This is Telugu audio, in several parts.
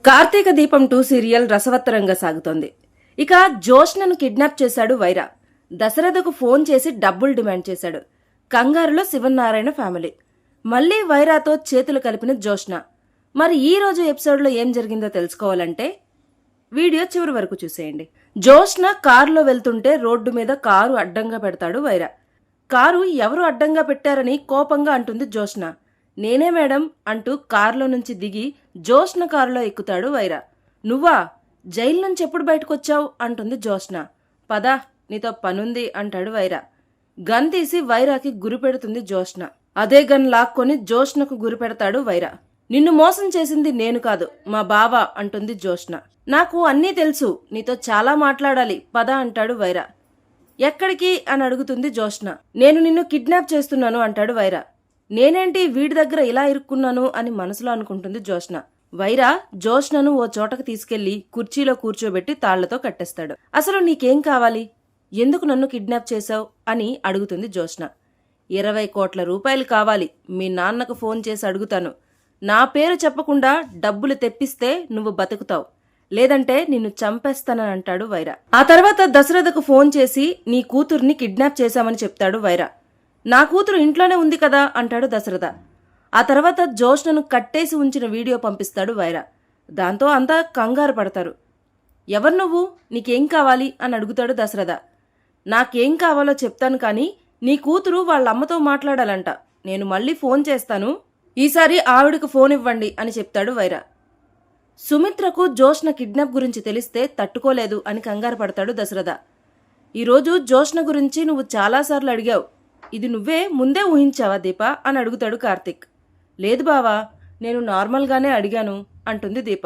కార్తీక దీపం 2 సీరియల్ రసవత్తరంగా సాగుతోంది. ఇక జోష్నను కిడ్నాప్ చేశాడు వైరా. దశరథకు ఫోన్ చేసి డబ్బులు డిమాండ్ చేశాడు. కంగారులో శివనారాయణ ఫ్యామిలీ. మళ్లీ వైరాతో చేతులు కలిపిన జోష్న. మరి ఈ రోజు ఎపిసోడ్లో ఏం జరిగిందో తెలుసుకోవాలంటే వీడియో చివరి వరకు చూసేయండి. జోష్న కారులో వెళ్తుంటే రోడ్డు మీద కారు అడ్డంగా పెడతాడు వైరా. కారు ఎవరు అడ్డంగా పెట్టారని కోపంగా అంటుంది జోష్న. నేనే మేడం అంటూ కారులో నుంచి దిగి జోష్న కారులో ఎక్కుతాడు వైరా. నువ్వా? జైలు నుంచి ఎప్పుడు బయటకొచ్చావు అంటుంది జోష్న. పద, నీతో పనుంది అంటాడు వైరా. గన్ తీసి వైరాకి గురి పెడుతుంది జోష్న. అదే గన్ లాక్కొని జోష్నకు గురి పెడతాడు వైరా. నిన్ను మోసం చేసింది నేను కాదు, మా బావ అంటుంది జోష్న. నాకు అన్నీ తెలుసు, నీతో చాలా మాట్లాడాలి, పద అంటాడు వైరా. ఎక్కడికి అని అడుగుతుంది జోష్న. నేను నిన్ను కిడ్నాప్ చేస్తున్నాను అంటాడు వైరా. నేనేంటి వీడి దగ్గర ఇలా ఇరుక్కున్నాను అని మనసులో అనుకుంటుంది జోష్న. వైరా జోష్నను ఓ చోటకు తీసుకెళ్లి కుర్చీలో కూర్చోబెట్టి తాళ్లతో కట్టేస్తాడు. అసలు నీకేం కావాలి, ఎందుకు నన్ను కిడ్నాప్ చేశావు అని అడుగుతుంది జోష్న. 20 కోట్ల రూపాయలు కావాలి, మీ నాన్నకు ఫోన్ చేసి అడుగుతాను. నా పేరు చెప్పకుండా డబ్బులు తెప్పిస్తే నువ్వు బతుకుతావు, లేదంటే నిన్ను చంపేస్తానని అంటాడు వైరా. ఆ తర్వాత దశరథకు ఫోన్ చేసి నీ కూతుర్ని కిడ్నాప్ చేశామని చెప్తాడు వైరా. నా కూతురు ఇంట్లోనే ఉంది కదా అంటాడు దశరథ. ఆ తర్వాత జోష్నను కట్టేసి ఉంచిన వీడియో పంపిస్తాడు వైరా. దాంతో అంతా కంగారు పడతారు. ఎవరు నువ్వు, నీకేం కావాలి అని అడుగుతాడు దశరథ. నాకేం కావాలో చెప్తాను, కానీ నీ కూతురు వాళ్ళ అమ్మతో మాట్లాడాలంట. నేను మళ్ళీ ఫోన్ చేస్తాను, ఈసారి ఆవిడకు ఫోన్ ఇవ్వండి అని చెప్తాడు వైరా. సుమిత్రకు జోష్న కిడ్నాప్ గురించి తెలిస్తే తట్టుకోలేదు అని కంగారు పడతాడు దశరథ. ఈరోజు జోష్న గురించి నువ్వు చాలాసార్లు అడిగావు, ఇది నువ్వే ముందే ఊహించావా దీప అని అడుగుతాడు కార్తిక్. లేదు బావా, నేను నార్మల్గానే అడిగాను అంటుంది దీప.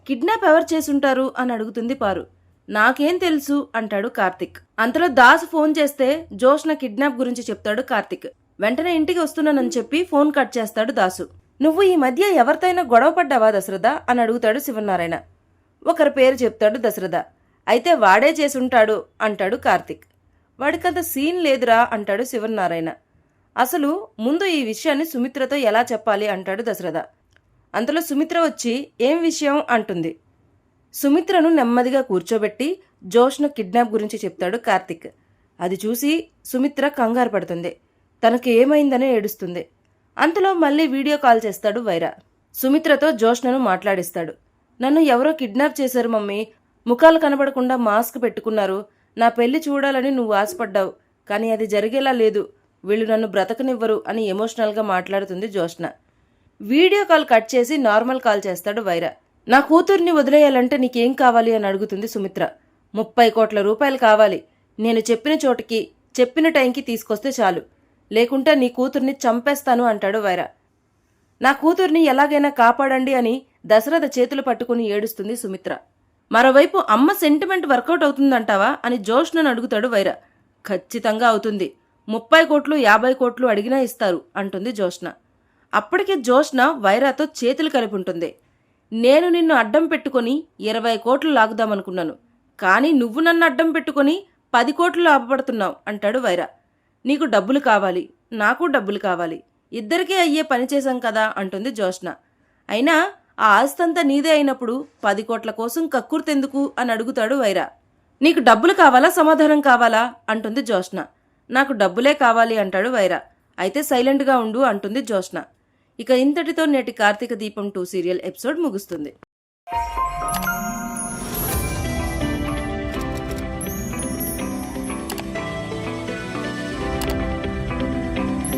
కిడ్నాప్ ఎవరు చేసుంటారు అని అడుగుతుంది పారు. నాకేం తెలుసు అంటాడు కార్తిక్. అంతలో దాసు ఫోన్ చేస్తే జోష్న కిడ్నాప్ గురించి చెప్తాడు కార్తిక్. వెంటనే ఇంటికి వస్తున్నానని చెప్పి ఫోన్ కట్ చేస్తాడు దాసు. నువ్వు ఈ మధ్య ఎవరితోనైనా గొడవ పడ్డావా దశరథ అని అడుగుతాడు శివనారాయణ. ఒకరి పేరు చెప్తాడు దశరథ. అయితే వాడే చేసుంటాడు అంటాడు కార్తిక్. వాడికంత సీన్ లేదురా అంటాడు శివనారాయణ. అసలు ముందు ఈ విషయాన్ని సుమిత్రతో ఎలా చెప్పాలి అంటాడు దశరథ. అంతలో సుమిత్ర వచ్చి ఏం విషయం అంటుంది. సుమిత్రను నెమ్మదిగా కూర్చోబెట్టి జోష్న కిడ్నాప్ గురించి చెప్తాడు కార్తిక్. అది చూసి సుమిత్ర కంగారు పడుతుంది. తనకు ఏమైందనే ఏడుస్తుంది. అంతలో మళ్ళీ వీడియో కాల్ చేస్తాడు వైరా. సుమిత్రతో జోష్నను మాట్లాడిస్తాడు. నన్ను ఎవరో కిడ్నాప్ చేశారు మమ్మీ, ముఖాలు కనబడకుండా మాస్క్ పెట్టుకున్నారు. నా పెళ్లి చూడాలని నువ్వు ఆశపడ్డావు, కానీ అది జరిగేలా లేదు, వీళ్ళు నన్ను బ్రతకనివ్వరు అని ఎమోషనల్గా మాట్లాడుతుంది జోష్న. వీడియో కాల్ కట్ చేసి నార్మల్ కాల్ చేస్తాడు వైరా. నా కూతుర్ని వదిలేయాలంటే నీకేం కావాలి అని అడుగుతుంది సుమిత్ర. 30 కోట్ల రూపాయలు కావాలి, నేను చెప్పిన చోటికి చెప్పిన టైంకి తీసుకొస్తే చాలు, లేకుంటే నీ కూతుర్ని చంపేస్తాను అంటాడు వైరా. నా కూతుర్ని ఎలాగైనా కాపాడండి అని దశరథ చేతులు పట్టుకుని ఏడుస్తుంది సుమిత్ర. మరోవైపు అమ్మ సెంటిమెంట్ వర్కౌట్ అవుతుందంటావా అని జోష్నను అడుగుతాడు వైరా. ఖచ్చితంగా అవుతుంది, 30 కోట్లు 50 కోట్లు అడిగినా ఇస్తారు అంటుంది జోష్న. అప్పటికే జోష్న వైరాతో చేతులు కలిపి ఉంటుంది. నేను నిన్ను అడ్డం పెట్టుకుని 20 కోట్లు లాగుదామనుకున్నాను, కానీ నువ్వు నన్ను అడ్డం పెట్టుకుని 10 కోట్లు లాభపడుతున్నావు అంటాడు వైరా. నీకు డబ్బులు కావాలి, నాకు డబ్బులు కావాలి, ఇద్దరికీ అయ్యే పని చేశాం కదా అంటుంది జోష్న. అయినా ఆ ఆస్తంతా నీదే అయినప్పుడు 10 కోట్ల కోసం కక్కుర్తెందుకు అని అడుగుతాడు వైరా. నీకు డబ్బులు కావాలా, సమాధానం కావాలా అంటుంది జోష్న. నాకు డబ్బులే కావాలి అంటాడు వైరా. అయితే సైలెంట్గా ఉండు అంటుంది జోష్న. ఇక ఇంతటితో నేటి కార్తీక దీపం 2 సీరియల్ ఎపిసోడ్ ముగుస్తుంది.